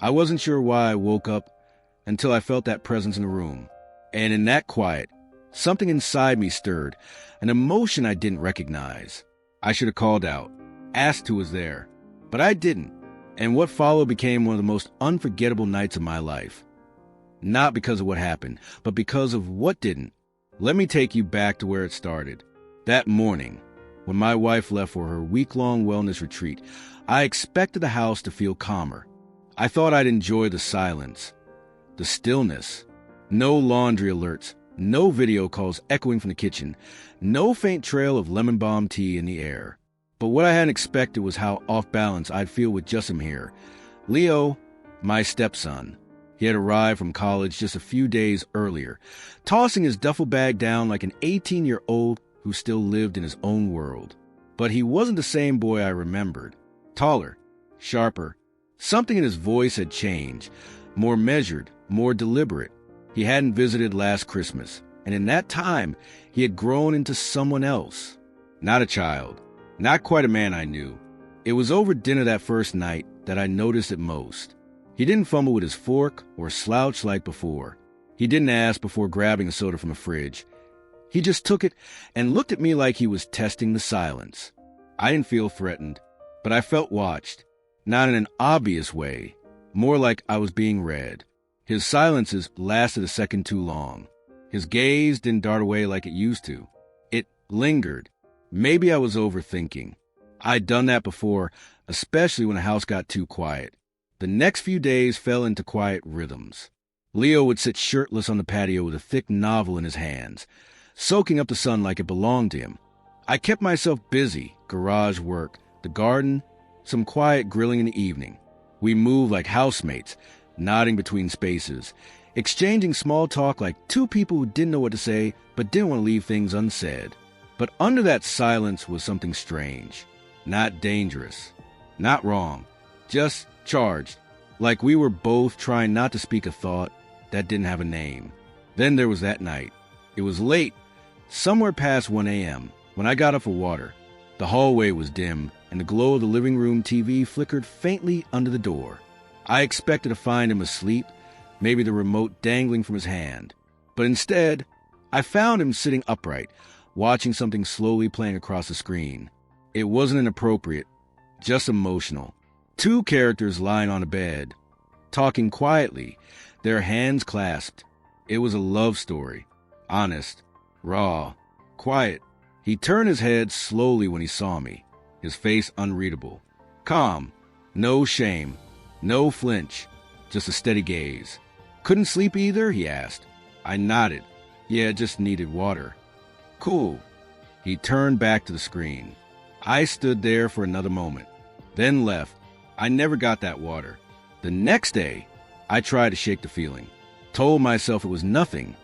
I wasn't sure why I woke up until I felt that presence in the room. And in that quiet, something inside me stirred, an emotion I didn't recognize. I should have called out, asked who was there, but I didn't. And what followed became one of the most unforgettable nights of my life. Not because of what happened, but because of what didn't. Let me take you back to where it started. That morning, when my wife left for her week-long wellness retreat, I expected the house to feel calmer. I thought I'd enjoy the silence, the stillness, no laundry alerts, no video calls echoing from the kitchen, no faint trail of lemon balm tea in the air. But what I hadn't expected was how off-balance I'd feel with just him here. Leo, my stepson. He had arrived from college just a few days earlier, tossing his duffel bag down like an 18-year-old who still lived in his own world. But he wasn't the same boy I remembered. Taller, sharper. Something in his voice had changed, more measured, more deliberate. He hadn't visited last Christmas, and in that time, he had grown into someone else. Not a child, not quite a man I knew. It was over dinner that first night that I noticed it most. He didn't fumble with his fork or slouch like before. He didn't ask before grabbing a soda from the fridge. He just took it and looked at me like he was testing the silence. I didn't feel threatened, but I felt watched. Not in an obvious way, more like I was being read. His silences lasted a second too long. His gaze didn't dart away like it used to. It lingered. Maybe I was overthinking. I'd done that before, especially when the house got too quiet. The next few days fell into quiet rhythms. Leo would sit shirtless on the patio with a thick novel in his hands, soaking up the sun like it belonged to him. I kept myself busy, garage work, the garden, some quiet grilling in the evening. We moved like housemates, nodding between spaces, exchanging small talk like two people who didn't know what to say but didn't want to leave things unsaid. But under that silence was something strange, not dangerous, not wrong, just charged, like we were both trying not to speak a thought that didn't have a name. Then there was that night. It was late, somewhere past 1 a.m., when I got up for water. The hallway was dim, and the glow of the living room TV flickered faintly under the door. I expected to find him asleep, maybe the remote dangling from his hand. But instead, I found him sitting upright, watching something slowly playing across the screen. It wasn't inappropriate, just emotional. Two characters lying on a bed, talking quietly, their hands clasped. It was a love story. Honest, raw, quiet. He turned his head slowly when he saw me, his face unreadable. Calm, no shame, no flinch, just a steady gaze. Couldn't sleep either, he asked. I nodded. Yeah, just needed water. Cool. He turned back to the screen. I stood there for another moment, then left. I never got that water. The next day, I tried to shake the feeling. Told myself it was nothing,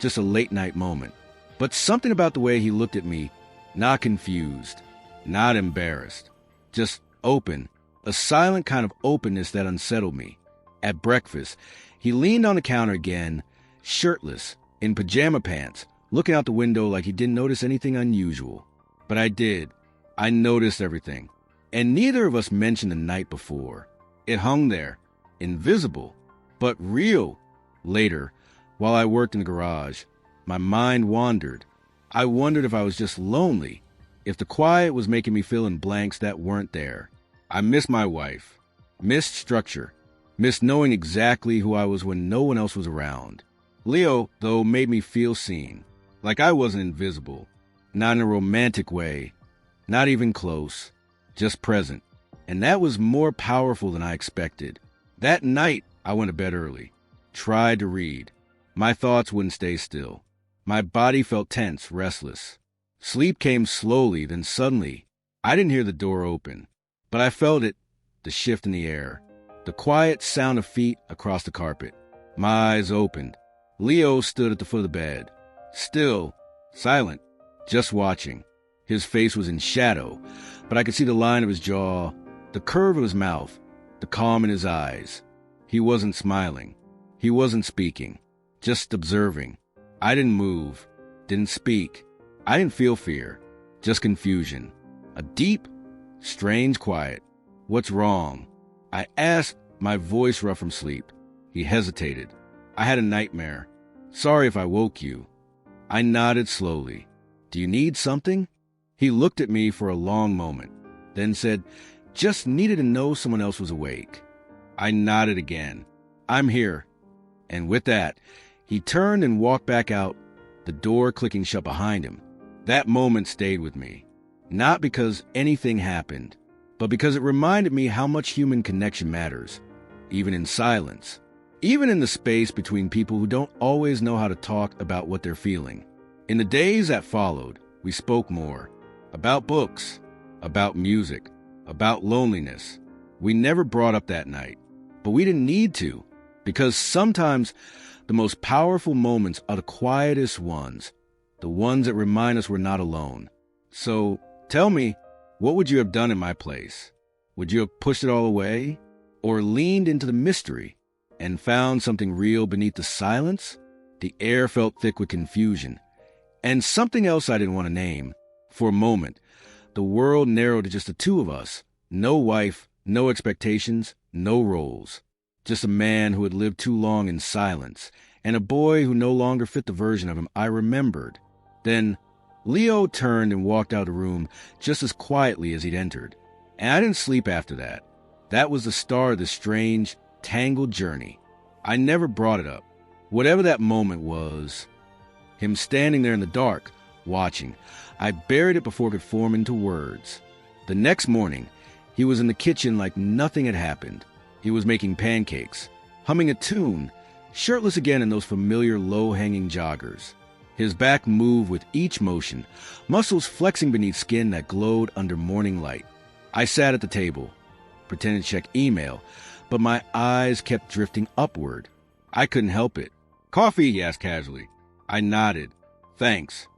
just a late-night moment. But something about the way he looked at me, not confused, not embarrassed, just open, a silent kind of openness that unsettled me. At breakfast, he leaned on the counter again, shirtless, in pajama pants, looking out the window like he didn't notice anything unusual. But I did. I noticed everything. And neither of us mentioned the night before. It hung there, invisible, but real. Later, while I worked in the garage, my mind wandered. I wondered if I was just lonely, if the quiet was making me fill in blanks that weren't there. I missed my wife, missed structure, missed knowing exactly who I was when no one else was around. Leo, though, made me feel seen, like I wasn't invisible, not in a romantic way, not even close. Just present. And that was more powerful than I expected. That night, I went to bed early. Tried to read. My thoughts wouldn't stay still. My body felt tense, restless. Sleep came slowly, then suddenly, I didn't hear the door open. But I felt it, the shift in the air, the quiet sound of feet across the carpet. My eyes opened. Leo stood at the foot of the bed. Still, silent, just watching. His face was in shadow, but I could see the line of his jaw, the curve of his mouth, the calm in his eyes. He wasn't smiling. He wasn't speaking, just observing. I didn't move, didn't speak. I didn't feel fear, just confusion. A deep, strange quiet. What's wrong? I asked my voice rough from sleep. He hesitated. I had a nightmare. Sorry if I woke you. I nodded slowly. Do you need something? He looked at me for a long moment, then said, just needed to know someone else was awake. I nodded again. I'm here. And with that, he turned and walked back out, the door clicking shut behind him. That moment stayed with me, not because anything happened, but because it reminded me how much human connection matters, even in silence, even in the space between people who don't always know how to talk about what they're feeling. In the days that followed, we spoke more about books, about music, about loneliness. We never brought up that night, but we didn't need to, because sometimes the most powerful moments are the quietest ones, the ones that remind us we're not alone. So tell me, what would you have done in my place? Would you have pushed it all away? Or leaned into the mystery and found something real beneath the silence? The air felt thick with confusion. And something else I didn't want to name. For a moment, the world narrowed to just the two of us. No wife, no expectations, no roles. Just a man who had lived too long in silence, and a boy who no longer fit the version of him I remembered. Then Leo turned and walked out of the room just as quietly as he'd entered. And I didn't sleep after that. That was the start of this strange, tangled journey. I never brought it up. Whatever that moment was, him standing there in the dark, watching, I buried it before it could form into words. The next morning, he was in the kitchen like nothing had happened. He was making pancakes, humming a tune, shirtless again in those familiar low-hanging joggers. His back moved with each motion, muscles flexing beneath skin that glowed under morning light. I sat at the table, pretended to check email, but my eyes kept drifting upward. I couldn't help it. Coffee, he asked casually. I nodded. Thanks.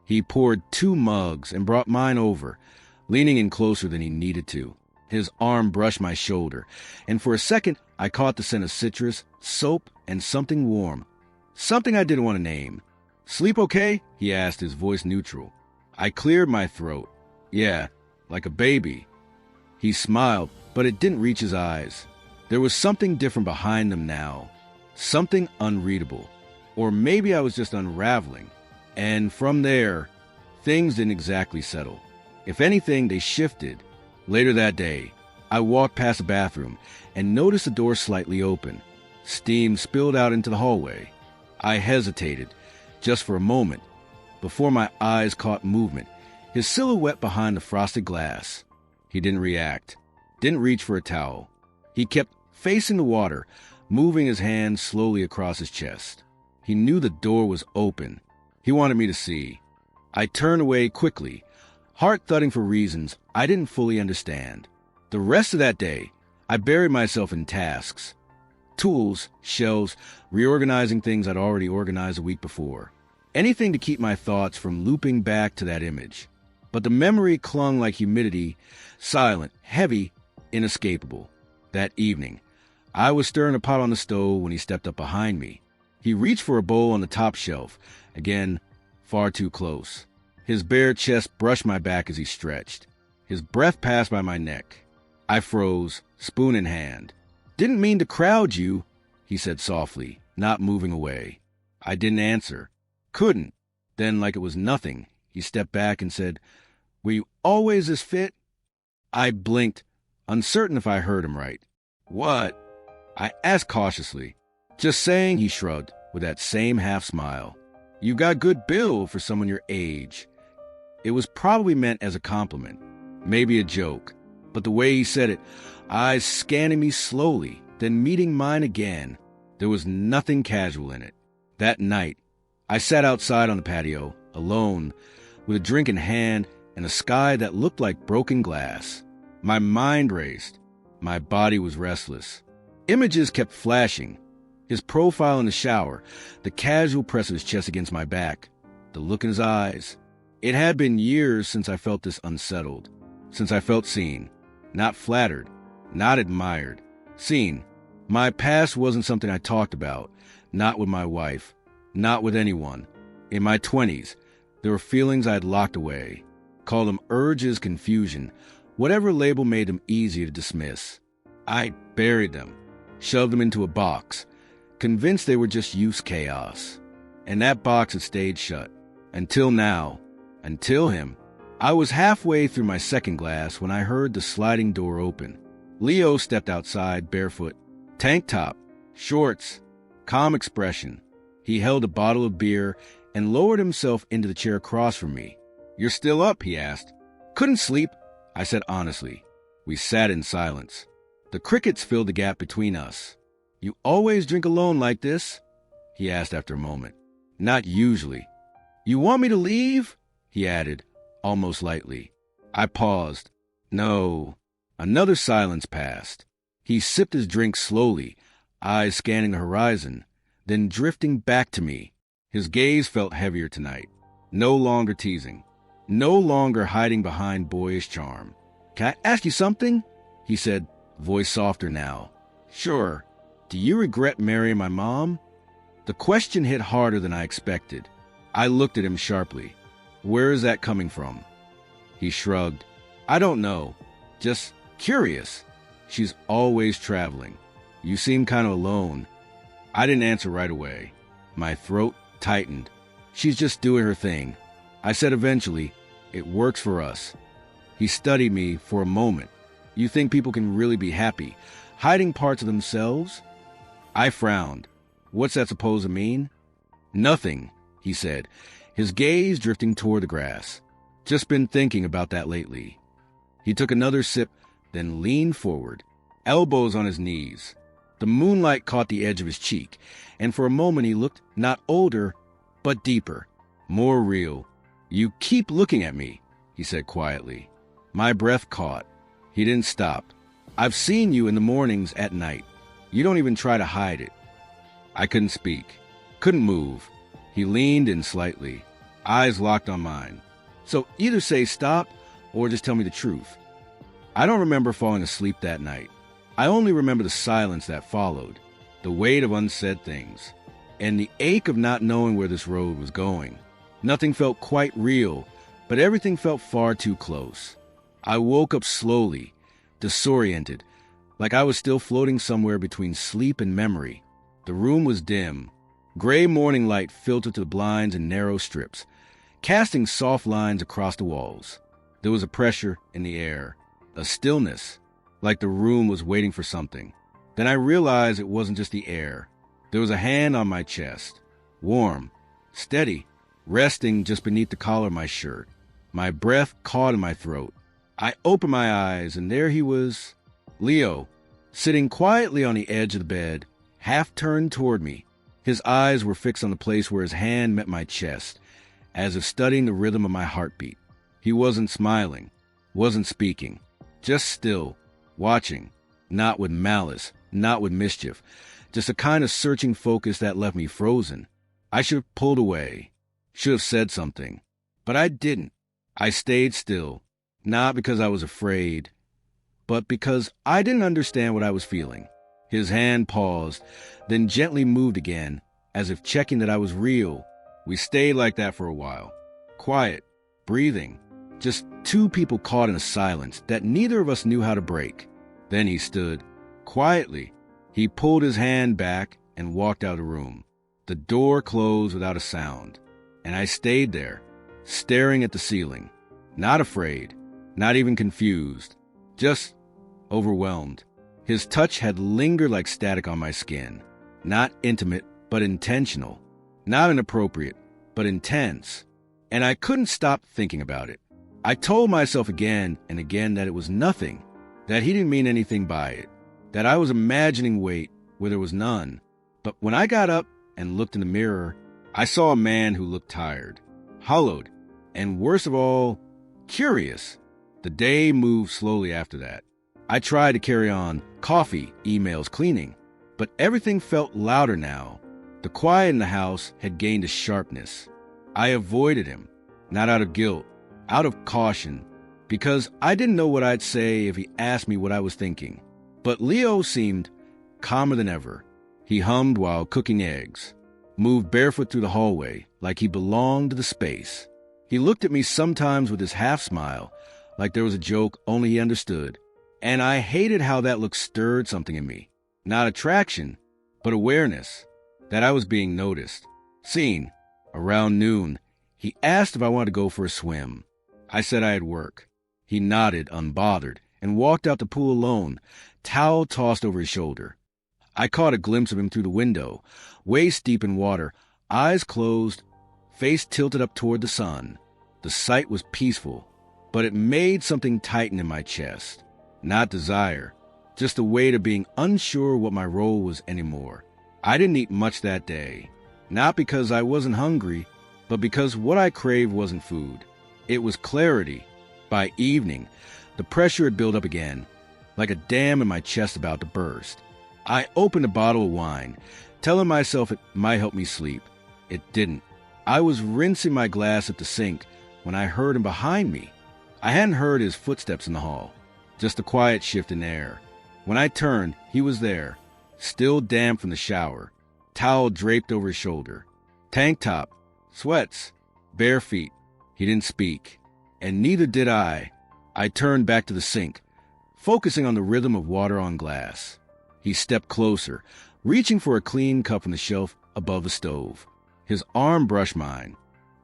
He poured 2 mugs and brought mine over, leaning in closer than he needed to. His arm brushed my shoulder, and for a second I caught the scent of citrus, soap, and something warm. Something I didn't want to name. Sleep okay? He asked, his voice neutral. I cleared my throat. Yeah, like a baby. He smiled, but it didn't reach his eyes. There was something different behind them now. Something unreadable. Or maybe I was just unraveling. And from there, things didn't exactly settle. If anything, they shifted. Later that day, I walked past the bathroom and noticed the door slightly open. Steam spilled out into the hallway. I hesitated, just for a moment, before my eyes caught movement, his silhouette behind the frosted glass. He didn't react, didn't reach for a towel. He kept facing the water, moving his hand slowly across his chest. He knew the door was open. He wanted me to see. I turned away quickly, heart thudding for reasons I didn't fully understand. The rest of that day, I buried myself in tasks. Tools, shelves, reorganizing things I'd already organized a week before. Anything to keep my thoughts from looping back to that image. But the memory clung like humidity, silent, heavy, inescapable. That evening, I was stirring a pot on the stove when he stepped up behind me. He reached for a bowl on the top shelf, again, far too close. His bare chest brushed my back as he stretched. His breath passed by my neck. I froze, spoon in hand. Didn't mean to crowd you, he said softly, not moving away. I didn't answer. Couldn't. Then, like it was nothing, he stepped back and said, Were you always this fit? I blinked, uncertain if I heard him right. What? I asked cautiously. Just saying, he shrugged, with that same half smile. You got good build for someone your age. It was probably meant as a compliment, maybe a joke, but the way he said it, eyes scanning me slowly, then meeting mine again, there was nothing casual in it. That night, I sat outside on the patio, alone, with a drink in hand and a sky that looked like broken glass. My mind raced. My body was restless. Images kept flashing. His profile in the shower, the casual press of his chest against my back, the look in his eyes. It had been years since I felt this unsettled, since I felt seen, not flattered, not admired. Seen. My past wasn't something I talked about, not with my wife, not with anyone. In my 20s, there were feelings I had locked away, called them urges, confusion, whatever label made them easy to dismiss. I buried them. shoved them into a box, convinced they were just use chaos. And that box had stayed shut. Until now. Until him. I was halfway through my second glass when I heard the sliding door open. Leo stepped outside barefoot, tank top, shorts, calm expression. He held a bottle of beer and lowered himself into the chair across from me. "You're still up?" he asked. "Couldn't sleep," I said honestly. We sat in silence. The crickets filled the gap between us. "You always drink alone like this?" he asked after a moment. "Not usually." "You want me to leave?" he added, almost lightly. I paused. "No." Another silence passed. He sipped his drink slowly, eyes scanning the horizon, then drifting back to me. His gaze felt heavier tonight. No longer teasing. No longer hiding behind boyish charm. "Can I ask you something?" he said, voice softer now. "Sure. Do you regret marrying my mom?" The question hit harder than I expected. I looked at him sharply. "Where is that coming from?" He shrugged. "I don't know. Just curious. She's always traveling. You seem kind of alone." I didn't answer right away. My throat tightened. "She's just doing her thing." I said eventually, "It works for us." He studied me for a moment. "You think people can really be happy, hiding parts of themselves?" I frowned. "What's that supposed to mean?" "Nothing," he said, his gaze drifting toward the grass. "Just been thinking about that lately." He took another sip, then leaned forward, elbows on his knees. The moonlight caught the edge of his cheek, and for a moment he looked not older, but deeper, more real. "You keep looking at me," he said quietly. My breath caught. He didn't stop. "I've seen you in the mornings, at night. You don't even try to hide it." I couldn't speak, couldn't move. He leaned in slightly, eyes locked on mine. "So either say stop or just tell me the truth." I don't remember falling asleep that night. I only remember the silence that followed, the weight of unsaid things, and the ache of not knowing where this road was going. Nothing felt quite real, but everything felt far too close. I woke up slowly, disoriented, like I was still floating somewhere between sleep and memory. The room was dim. Gray morning light filtered to the blinds in narrow strips, casting soft lines across the walls. There was a pressure in the air, a stillness, like the room was waiting for something. Then I realized it wasn't just the air. There was a hand on my chest, warm, steady, resting just beneath the collar of my shirt. My breath caught in my throat. I opened my eyes, and there he was, Leo, sitting quietly on the edge of the bed, half turned toward me. His eyes were fixed on the place where his hand met my chest, as if studying the rhythm of my heartbeat. He wasn't smiling, wasn't speaking, just still, watching, not with malice, not with mischief, just a kind of searching focus that left me frozen. I should have pulled away, should have said something, but I didn't. I stayed still, not because I was afraid, but because I didn't understand what I was feeling. His hand paused, then gently moved again, as if checking that I was real. We stayed like that for a while, quiet, breathing, just two people caught in a silence that neither of us knew how to break. Then he stood, quietly. He pulled his hand back and walked out of the room. The door closed without a sound, and I stayed there, staring at the ceiling, not afraid, not even confused, just overwhelmed. His touch had lingered like static on my skin, not intimate, but intentional, not inappropriate, but intense, and I couldn't stop thinking about it. I told myself again and again that it was nothing, that he didn't mean anything by it, that I was imagining weight where there was none. But when I got up and looked in the mirror, I saw a man who looked tired, hollowed, and worst of all, curious. The day moved slowly after that. I tried to carry on, coffee, emails, cleaning, but everything felt louder now. The quiet in the house had gained a sharpness. I avoided him, not out of guilt, out of caution, because I didn't know what I'd say if he asked me what I was thinking. But Leo seemed calmer than ever. He hummed while cooking eggs, moved barefoot through the hallway like he belonged to the space. He looked at me sometimes with his half-smile, like there was a joke only he understood, and I hated how that look stirred something in me. Not attraction, but awareness that I was being noticed, seen. Around noon, he asked if I wanted to go for a swim. I said I had work. He nodded, unbothered, and walked out the pool alone, towel tossed over his shoulder. I caught a glimpse of him through the window, waist deep in water, eyes closed, face tilted up toward the sun. The sight was peaceful, but it made something tighten in my chest. Not desire, just the weight of being unsure what my role was anymore. I didn't eat much that day, not because I wasn't hungry, but because what I craved wasn't food. It was clarity. By evening, the pressure had built up again, like a dam in my chest about to burst. I opened a bottle of wine, telling myself it might help me sleep. It didn't. I was rinsing my glass at the sink when I heard him behind me. I hadn't heard his footsteps in the hall, just a quiet shift in air. When I turned, he was there, still damp from the shower, towel draped over his shoulder, tank top, sweats, bare feet. He didn't speak, and neither did I. I turned back to the sink, focusing on the rhythm of water on glass. He stepped closer, reaching for a clean cup from the shelf above the stove. His arm brushed mine.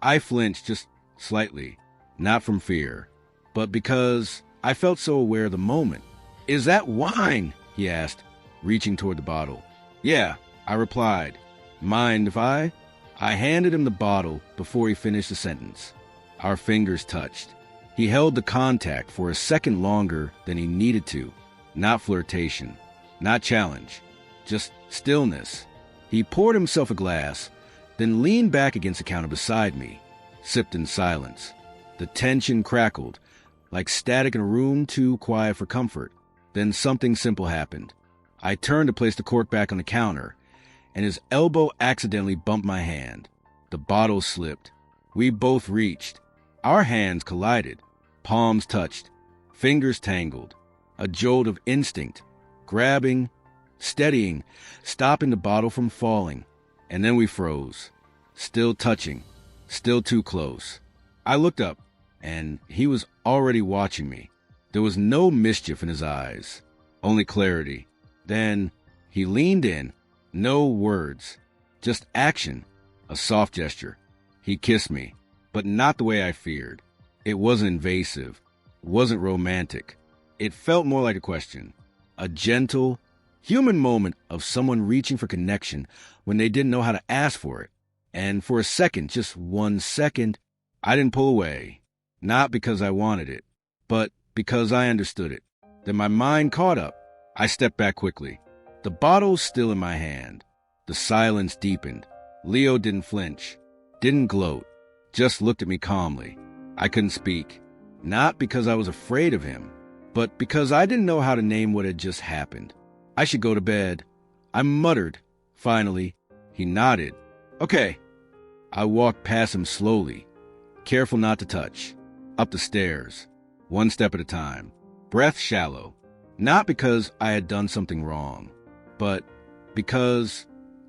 I flinched just slightly, not from fear, but because I felt so aware of the moment. "Is that wine?" he asked, reaching toward the bottle. "Yeah," I replied. "Mind if I?" I handed him the bottle before he finished the sentence. Our fingers touched. He held the contact for a second longer than he needed to. Not flirtation, not challenge, just stillness. He poured himself a glass, then leaned back against the counter beside me, sipped in silence. The tension crackled, like static in a room too quiet for comfort. Then something simple happened. I turned to place the cork back on the counter, and his elbow accidentally bumped my hand. The bottle slipped. We both reached. Our hands collided. Palms touched. Fingers tangled. A jolt of instinct. Grabbing, steadying, stopping the bottle from falling. And then we froze. Still touching. Still too close. I looked up, and he was already watching me. There was no mischief in his eyes, only clarity. Then he leaned in. No words, just action, a soft gesture. He kissed me, but not the way I feared. It wasn't invasive, wasn't romantic. It felt more like a question, a gentle, human moment of someone reaching for connection when they didn't know how to ask for it. And for a second, just 1 second, I didn't pull away, not because I wanted it, but because I understood it. Then my mind caught up. I stepped back quickly. The bottle still in my hand. The silence deepened. Leo didn't flinch, didn't gloat, just looked at me calmly. I couldn't speak, not because I was afraid of him, but because I didn't know how to name what had just happened. I should go to bed. I muttered. Finally, he nodded. Okay. I walked past him slowly, careful not to touch, up the stairs, one step at a time, breath shallow, not because I had done something wrong, but because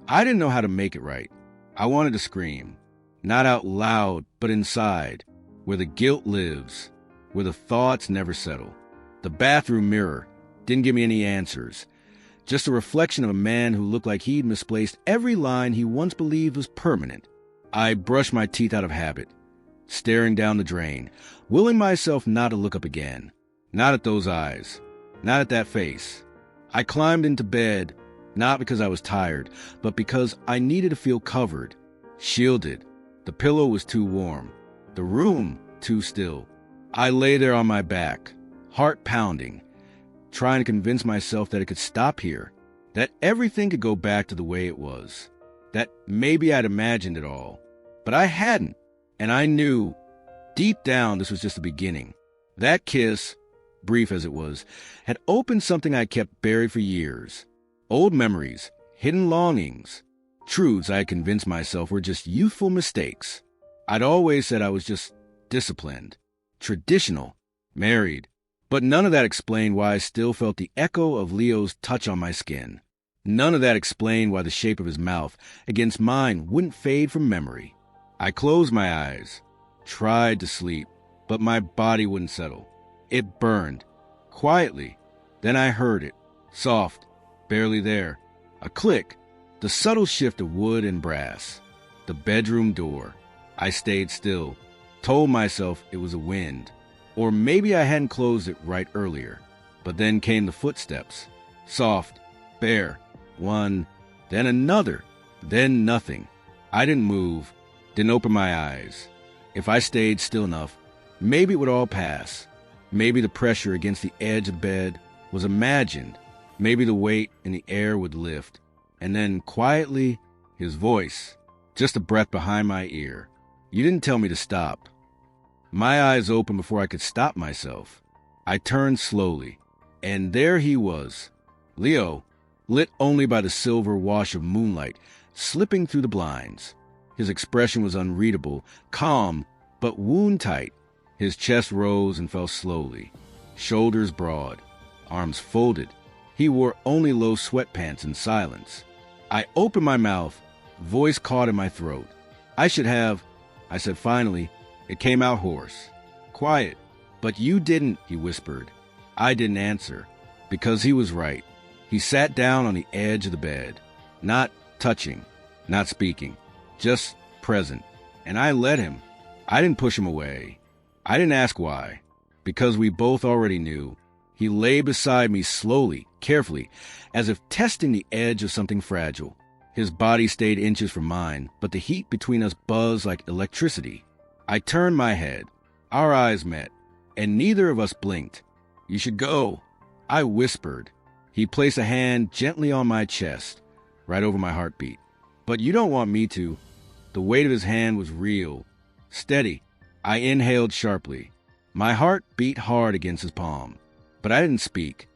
I didn't know how to make it right. I wanted to scream, not out loud, but inside, where the guilt lives, where the thoughts never settle. The bathroom mirror didn't give me any answers, just a reflection of a man who looked like he'd misplaced every line he once believed was permanent. I brushed my teeth out of habit, staring down the drain, willing myself not to look up again, not at those eyes, not at that face. I climbed into bed, not because I was tired, but because I needed to feel covered, shielded. The pillow was too warm, the room too still. I lay there on my back, heart pounding, trying to convince myself that it could stop here, that everything could go back to the way it was, that maybe I'd imagined it all. But I hadn't, and I knew, deep down, this was just the beginning. That kiss, brief as it was, had opened something I kept buried for years. Old memories, hidden longings, truths I had convinced myself were just youthful mistakes. I'd always said I was just disciplined, traditional, married, but none of that explained why I still felt the echo of Leo's touch on my skin. None of that explained why the shape of his mouth against mine wouldn't fade from memory. I closed my eyes, tried to sleep, but my body wouldn't settle. It burned, quietly. Then I heard it, soft, Barely there. A click. The subtle shift of wood and brass. The bedroom door. I stayed still. Told myself it was a wind. Or maybe I hadn't closed it right earlier. But then came the footsteps. Soft. Bare. One. Then another. Then nothing. I didn't move. Didn't open my eyes. If I stayed still enough, maybe it would all pass. Maybe the pressure against the edge of the bed was imagined. Maybe the weight in the air would lift. And then quietly, his voice, just a breath behind my ear. You didn't tell me to stop. My eyes opened before I could stop myself. I turned slowly, and there he was. Leo, lit only by the silver wash of moonlight, slipping through the blinds. His expression was unreadable, calm, but wound-tight. His chest rose and fell slowly, shoulders broad, arms folded. He wore only low sweatpants in silence. I opened my mouth, voice caught in my throat. I said finally. It came out hoarse. Quiet. But you didn't, he whispered. I didn't answer, because he was right. He sat down on the edge of the bed, not touching, not speaking, just present. And I let him. I didn't push him away. I didn't ask why, because we both already knew. He lay beside me slowly, carefully, as if testing the edge of something fragile. His body stayed inches from mine, but the heat between us buzzed like electricity. I turned my head. Our eyes met, and neither of us blinked. You should go, I whispered. He placed a hand gently on my chest, right over my heartbeat. But you don't want me to. The weight of his hand was real, steady. I inhaled sharply. My heart beat hard against his palm. But I didn't speak.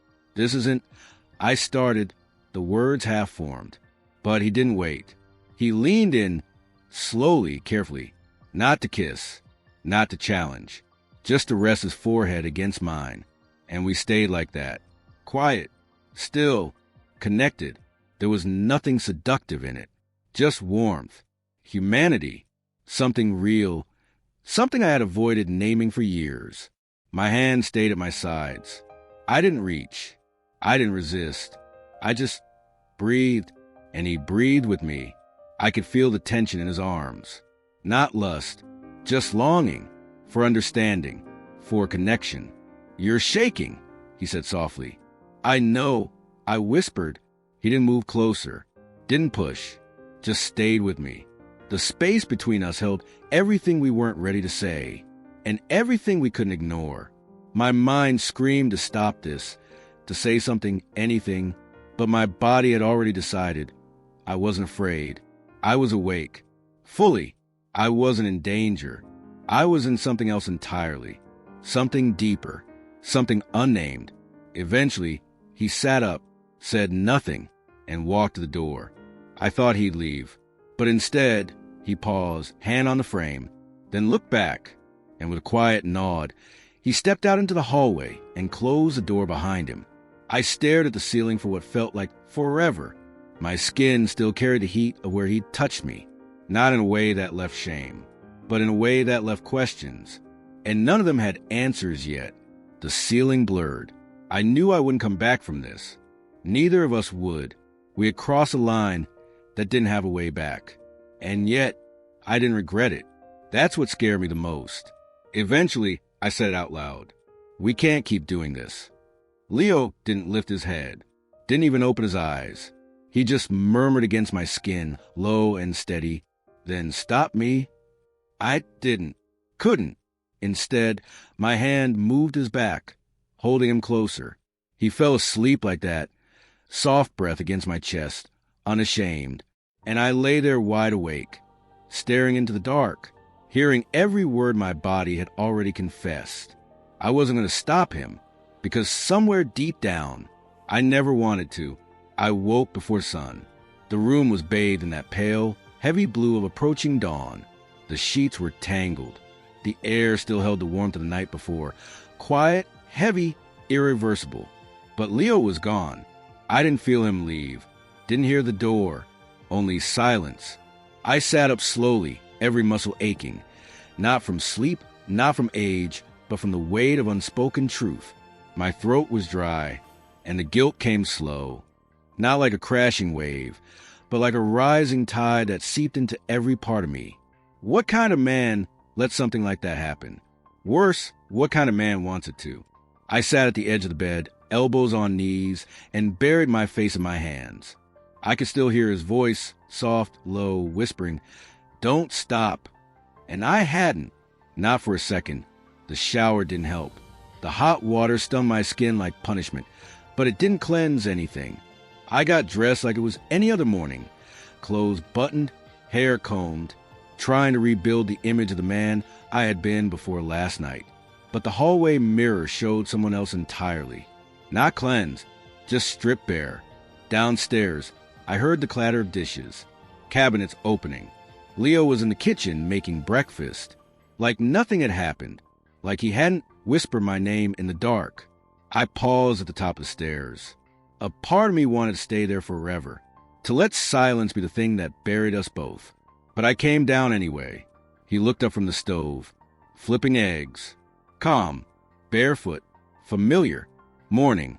I started, the words half formed. But he didn't wait. He leaned in, slowly, carefully, not to kiss, not to challenge, just to rest his forehead against mine. And we stayed like that, quiet, still, connected. There was nothing seductive in it, just warmth, humanity, something real, something I had avoided naming for years. My hand stayed at my sides. I didn't reach. I didn't resist. I just breathed, and he breathed with me. I could feel the tension in his arms. Not lust, just longing, for understanding, for connection. You're shaking, he said softly. I know, I whispered. He didn't move closer, didn't push, just stayed with me. The space between us held everything we weren't ready to say, and everything we couldn't ignore. My mind screamed to stop this, to say something, anything, but my body had already decided. I wasn't afraid. I was awake. Fully. I wasn't in danger. I was in something else entirely. Something deeper. Something unnamed. Eventually, he sat up, said nothing, and walked to the door. I thought he'd leave. But instead, he paused, hand on the frame, then looked back, and with a quiet nod, he stepped out into the hallway and closed the door behind him. I stared at the ceiling for what felt like forever. My skin still carried the heat of where he'd touched me, not in a way that left shame, but in a way that left questions. And none of them had answers yet. The ceiling blurred. I knew I wouldn't come back from this. Neither of us would. We had crossed a line that didn't have a way back. And yet, I didn't regret it. That's what scared me the most. Eventually, I said it out loud. We can't keep doing this. Leo didn't lift his head, didn't even open his eyes. He just murmured against my skin, low and steady. Then stop me? I couldn't. Instead, my hand moved his back, holding him closer. He fell asleep like that, soft breath against my chest, unashamed. And I lay there wide awake, staring into the dark, hearing every word my body had already confessed. I wasn't going to stop him, because somewhere deep down, I never wanted to. I woke before sun. The room was bathed in that pale, heavy blue of approaching dawn. The sheets were tangled. The air still held the warmth of the night before. Quiet, heavy, irreversible. But Leo was gone. I didn't feel him leave. Didn't hear the door. Only silence. I sat up slowly, every muscle aching. Not from sleep, not from age, but from the weight of unspoken truth. My throat was dry, and the guilt came slow. Not like a crashing wave, but like a rising tide that seeped into every part of me. What kind of man lets something like that happen? Worse, what kind of man wants it to? I sat at the edge of the bed, elbows on knees, and buried my face in my hands. I could still hear his voice, soft, low, whispering, "Don't stop." And I hadn't. Not for a second. The shower didn't help. The hot water stung my skin like punishment, but it didn't cleanse anything. I got dressed like it was any other morning. Clothes buttoned, hair combed, trying to rebuild the image of the man I had been before last night. But the hallway mirror showed someone else entirely. Not cleansed, just stripped bare. Downstairs, I heard the clatter of dishes, cabinets opening. Leo was in the kitchen making breakfast. Like nothing had happened, like he hadn't whispered my name in the dark. I paused at the top of the stairs. A part of me wanted to stay there forever, to let silence be the thing that buried us both. But I came down anyway. He looked up from the stove, flipping eggs. Calm, barefoot, familiar. "Morning,"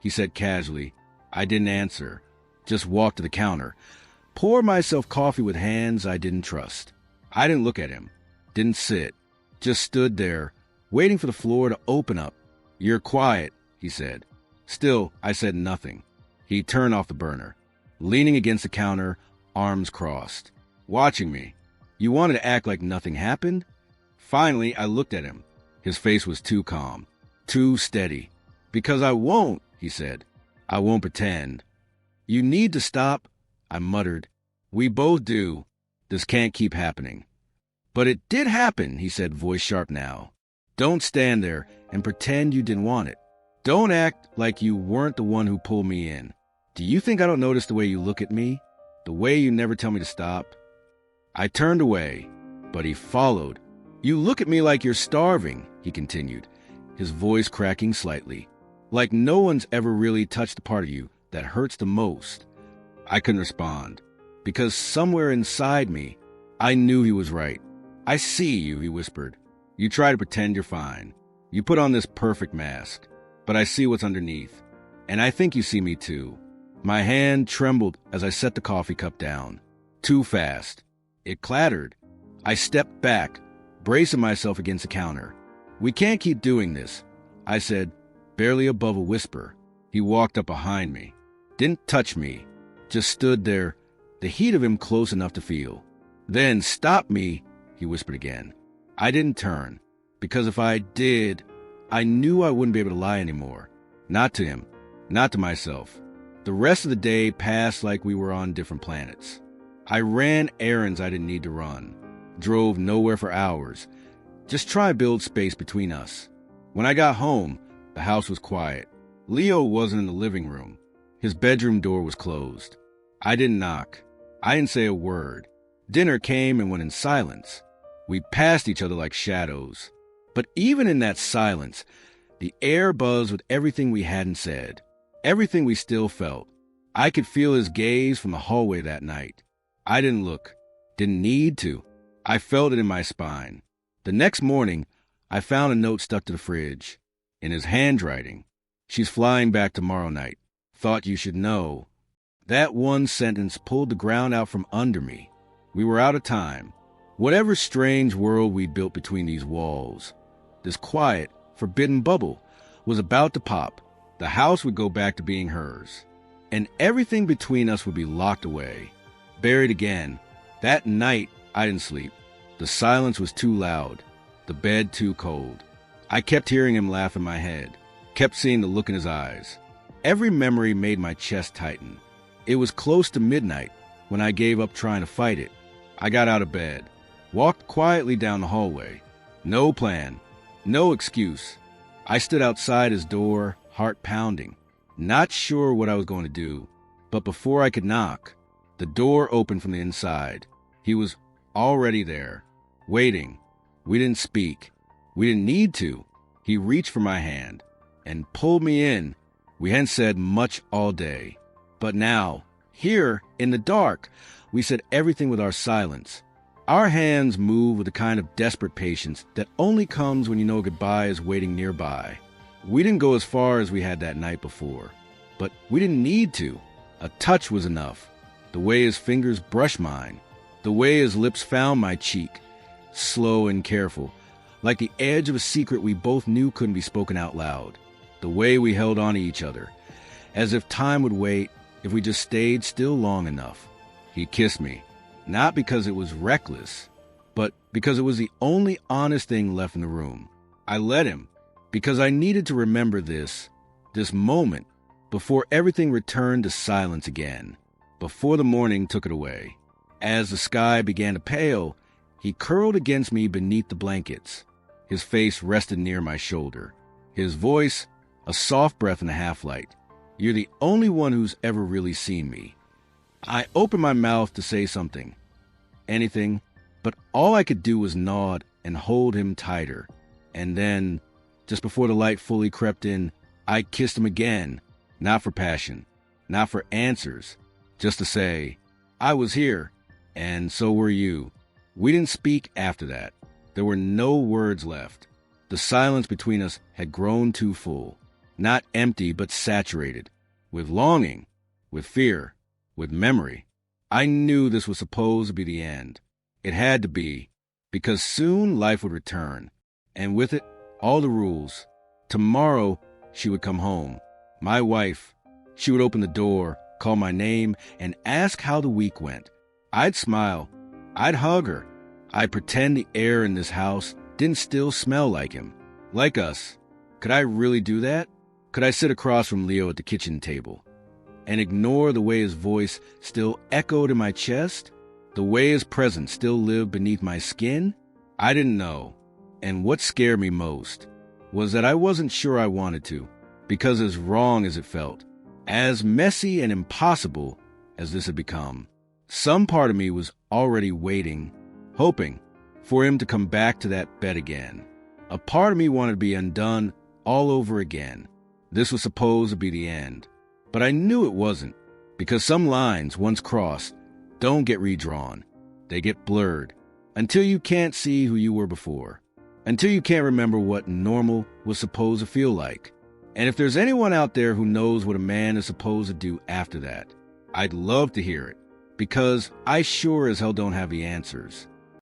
he said casually. I didn't answer, just walked to the counter, poured myself coffee with hands I didn't trust. I didn't look at him, didn't sit, just stood there, waiting for the floor to open up. "You're quiet," he said. Still, I said nothing. He turned off the burner, leaning against the counter, arms crossed, watching me. You wanted to act like nothing happened? Finally, I looked at him. His face was too calm, too steady. "Because I won't," he said. "I won't pretend." "You need to stop," I muttered. "We both do. This can't keep happening." "But it did happen," he said, voice sharp now. "Don't stand there and pretend you didn't want it. Don't act like you weren't the one who pulled me in. Do you think I don't notice the way you look at me? The way you never tell me to stop?" I turned away, but he followed. "You look at me like you're starving," he continued, his voice cracking slightly. "Like no one's ever really touched the part of you that hurts the most." I couldn't respond, because somewhere inside me, I knew he was right. "I see you," he whispered. "You try to pretend you're fine. You put on this perfect mask. But I see what's underneath. And I think you see me too." My hand trembled as I set the coffee cup down. Too fast. It clattered. I stepped back, bracing myself against the counter. "We can't keep doing this," I said, barely above a whisper. He walked up behind me. Didn't touch me. Just stood there, the heat of him close enough to feel. "Then stop me," he whispered again. I didn't turn, because if I did, I knew I wouldn't be able to lie anymore. Not to him, not to myself. The rest of the day passed like we were on different planets. I ran errands I didn't need to run, drove nowhere for hours, just try to build space between us. When I got home, the house was quiet. Leo wasn't in the living room. His bedroom door was closed. I didn't knock. I didn't say a word. Dinner came and went in silence. We passed each other like shadows. But even in that silence, the air buzzed with everything we hadn't said, everything we still felt. I could feel his gaze from the hallway that night. I didn't look, didn't need to. I felt it in my spine. The next morning, I found a note stuck to the fridge. In his handwriting, "She's flying back tomorrow night. Thought you should know." That one sentence pulled the ground out from under me. We were out of time. Whatever strange world we built between these walls, this quiet, forbidden bubble, was about to pop. The house would go back to being hers. And everything between us would be locked away, buried again. That night, I didn't sleep. The silence was too loud, the bed too cold. I kept hearing him laugh in my head, kept seeing the look in his eyes. Every memory made my chest tighten. It was close to midnight when I gave up trying to fight it. I got out of bed, walked quietly down the hallway. No plan, no excuse. I stood outside his door, heart pounding, not sure what I was going to do. But before I could knock, the door opened from the inside. He was already there, waiting. We didn't speak. We didn't need to. He reached for my hand and pulled me in. We hadn't said much all day. But now, here, in the dark, we said everything with our silence. Our hands moved with the kind of desperate patience that only comes when you know goodbye is waiting nearby. We didn't go as far as we had that night before, but we didn't need to. A touch was enough. The way his fingers brushed mine, the way his lips found my cheek, slow and careful, like the edge of a secret we both knew couldn't be spoken out loud. The way we held on to each other, as if time would wait if we just stayed still long enough. He kissed me, not because it was reckless, but because it was the only honest thing left in the room. I let him, because I needed to remember this moment, before everything returned to silence again, before the morning took it away. As the sky began to pale, he curled against me beneath the blankets. His face rested near my shoulder. His voice, a soft breath in the half-light. You're the only one who's ever really seen me. I opened my mouth to say something, anything, but all I could do was nod and hold him tighter. And then, just before the light fully crept in, I kissed him again, not for passion, not for answers, just to say, I was here, and so were you. We didn't speak after that. There were no words left. The silence between us had grown too full, not empty but saturated, with longing, with fear, with memory. I knew this was supposed to be the end. It had to be, because soon life would return, and with it, all the rules. Tomorrow, she would come home, my wife. She would open the door, call my name, and ask how the week went. I'd smile. I'd hug her. I'd pretend the air in this house didn't still smell like him, like us. Could I really do that? Could I sit across from Leo at the kitchen table and ignore the way his voice still echoed in my chest, the way his presence still lived beneath my skin? I didn't know. And what scared me most was that I wasn't sure I wanted to, because as wrong as it felt, as messy and impossible as this had become, some part of me was already waiting, hoping for him to come back to that bed again. A part of me wanted to be undone all over again. This was supposed to be the end, but I knew it wasn't, because some lines, once crossed, don't get redrawn. They get blurred until you can't see who you were before, until you can't remember what normal was supposed to feel like. And if there's anyone out there who knows what a man is supposed to do after that, I'd love to hear it, because I sure as hell don't have the answers.